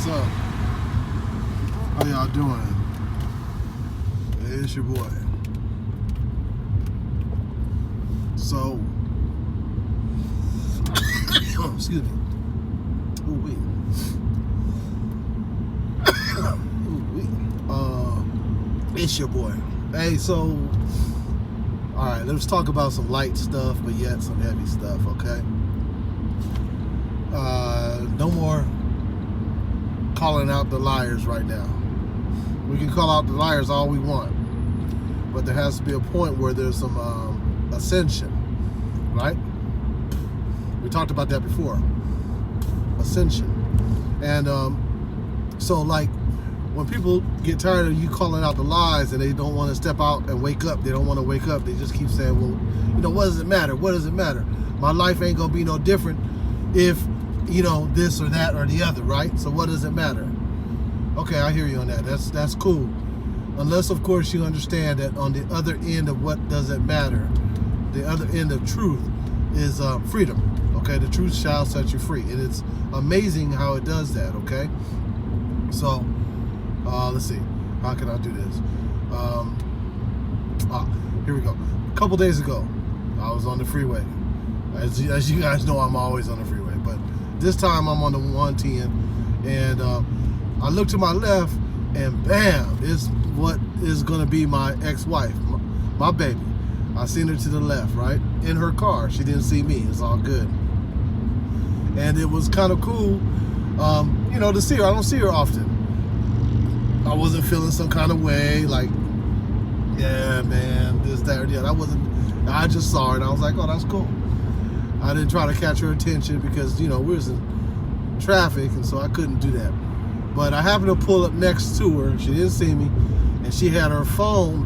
What's up? How y'all doing? It's your boy. So, excuse me. Ooh, wait. It's your boy. Hey, so, all right, let's talk about some light stuff, but yet some heavy stuff, okay? No more calling out the liars right now. We can call out the liars all we want, but there has to be a point where there's some ascension, right? We talked about that before. Ascension. And so, like, when people get tired of you calling out the lies and they don't want to step out and wake up, they don't want to wake up, they just keep saying, well, you know, what does it matter? What does it matter? My life ain't going to be no different if, you know, this or that or the other, right? So what does it matter? Okay, I hear you on that. That's cool. Unless, of course, you understand that on the other end of what doesn't matter, the other end of truth is freedom. Okay, the truth shall set you free. And it's amazing how it does that, okay? So, let's see. How can I do this? Here we go. A couple days ago, I was on the freeway. As you guys know, I'm always on the freeway. But this time I'm on the 110. And I look to my left, and bam, it's what is going to be my ex-wife, my baby. I seen her to the left, right? In her car. She didn't see me. It's all good. And it was kind of cool, you know, to see her. I don't see her often. I wasn't feeling some kind of way, like, yeah, man, this, that, or the other. I just saw her, and I was like, oh, that's cool. I didn't try to catch her attention because, you know, we was in traffic, and so I couldn't do that. But I happened to pull up next to her. She didn't see me, and she had her phone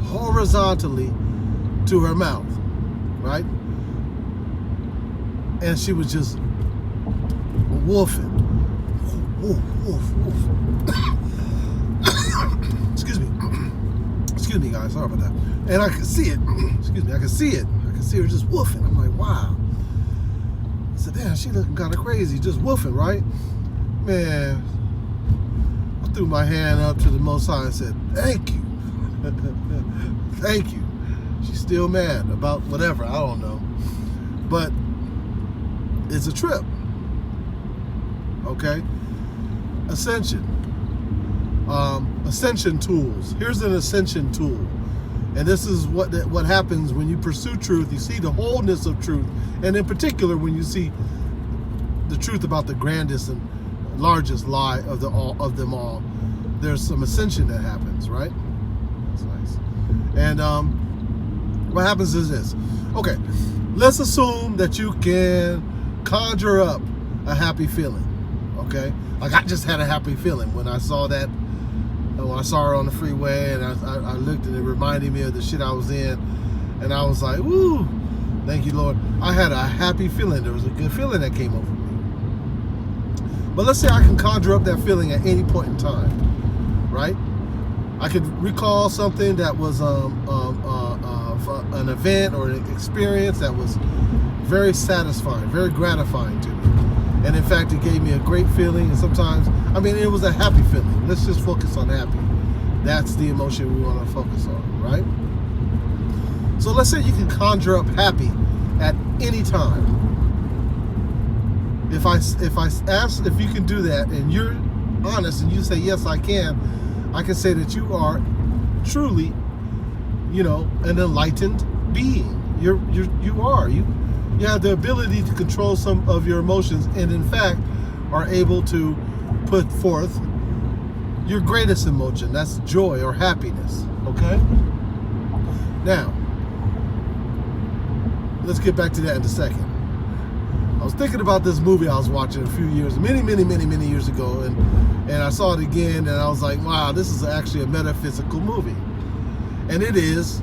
horizontally to her mouth, right? And she was just woofing. Woof, woof, woof. Excuse me, guys. Sorry about that. And I could see it. Excuse me. I could see it. I could see her just woofing. I'm like, wow. I said, damn, she looking kind of crazy, just woofing, right? Man, I threw my hand up to the Most High and said, thank you. Thank you. She's still mad about whatever. I don't know. But it's a trip. Okay? Ascension. Ascension tools. Here's an ascension tool. And this is what happens when you pursue truth. You see the wholeness of truth. And in particular, when you see the truth about the grandest and largest lie of them all, there's some ascension that happens, right? That's nice. And what happens is this. Okay, let's assume that you can conjure up a happy feeling. Okay? Like, I just had a happy feeling when I saw that. When I saw her on the freeway, and I looked, and it reminded me of the shit I was in, and I was like, woo, thank you, Lord. I had a happy feeling. There was a good feeling that came over me. But let's say I can conjure up that feeling at any point in time, right? I could recall something that was an event or an experience that was very satisfying, very gratifying to me. And in fact, it gave me a great feeling. And sometimes, I mean, it was a happy feeling. Let's just focus on happy. That's the emotion we want to focus on, right? So let's say you can conjure up happy at any time. If I ask if you can do that, and you're honest and you say, yes, I can say that you are truly, you know, an enlightened being. You have the ability to control some of your emotions, and in fact are able to put forth your greatest emotion. That's joy or happiness. Okay? Now, let's get back to that in a second. I was thinking about this movie I was watching a few years, many years ago, and I saw it again, and I was like, wow, this is actually a metaphysical movie. And it is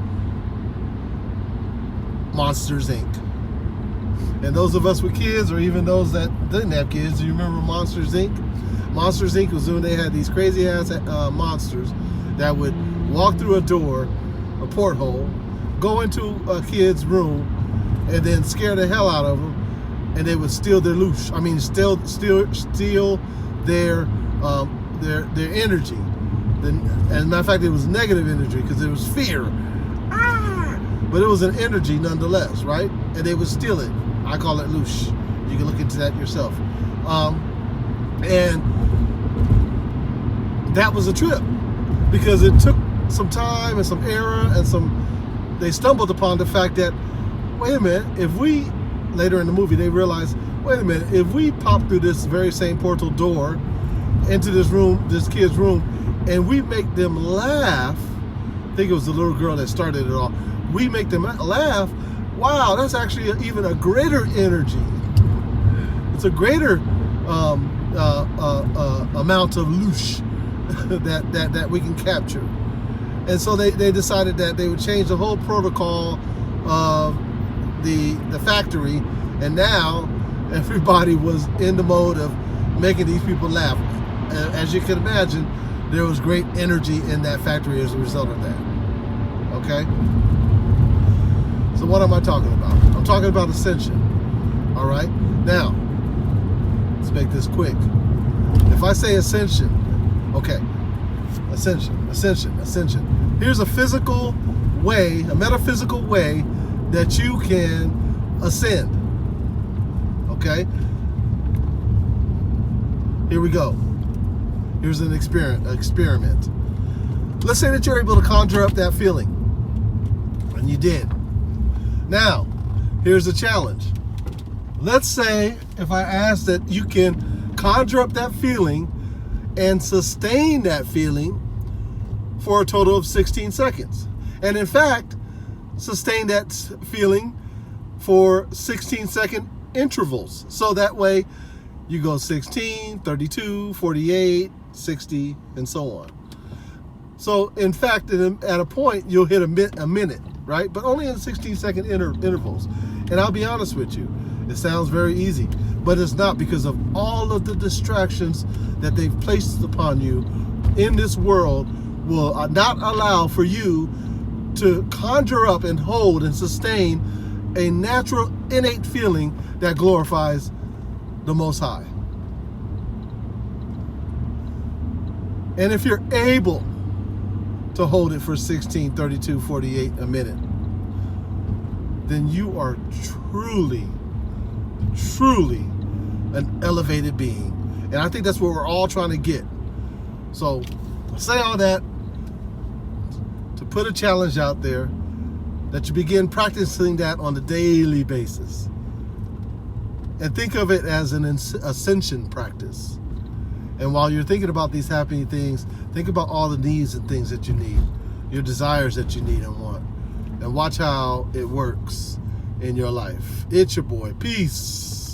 Monsters, Inc. And those of us with kids, or even those that didn't have kids, do you remember Monsters, Inc.? Monsters, Inc. was when they had these crazy-ass monsters that would walk through a door, a porthole, go into a kid's room, and then scare the hell out of them, and they would steal their loot. I mean, steal their their energy. And as a matter of fact, it was negative energy because it was fear. But it was an energy nonetheless, right? And they would steal it. I call it loosh. You can look into that yourself. And that was a trip because it took some time and some error and they stumbled upon the fact that, wait a minute, if we, later in the movie, they realized, wait a minute, if we pop through this very same portal door into this room, this kid's room, and we make them laugh, I think it was the little girl that started it all, we make them laugh, wow, that's actually even a greater energy. It's a greater amount of loosh that we can capture. And so they decided that they would change the whole protocol of the factory, and now everybody was in the mode of making these people laugh. As you can imagine, there was great energy in that factory as a result of that. Okay? So what am I talking about? I'm talking about ascension. All right? Now, let's make this quick. If I say ascension, okay, ascension. Here's a physical way, a metaphysical way that you can ascend. Okay? Here we go. Here's an experiment. Let's say that you're able to conjure up that feeling. And you did. Now, here's the challenge. Let's say if I ask that you can conjure up that feeling and sustain that feeling for a total of 16 seconds. And in fact, sustain that feeling for 16-second intervals. So that way you go 16, 32, 48, 60, and so on. So in fact, at a point, you'll hit a minute, right? But only in 16-second intervals. And I'll be honest with you, it sounds very easy, but it's not, because of all of the distractions that they've placed upon you in this world will not allow for you to conjure up and hold and sustain a natural, innate feeling that glorifies the Most High. And if you're able to hold it for 16, 32, 48, a minute, then you are truly an elevated being. And I think that's what we're all trying to get. So I say all that to put a challenge out there that you begin practicing that on a daily basis. And think of it as an ascension practice. And while you're thinking about these happening things, think about all the needs and things that you need, your desires that you need and want, and watch how it works in your life. It's your boy. Peace.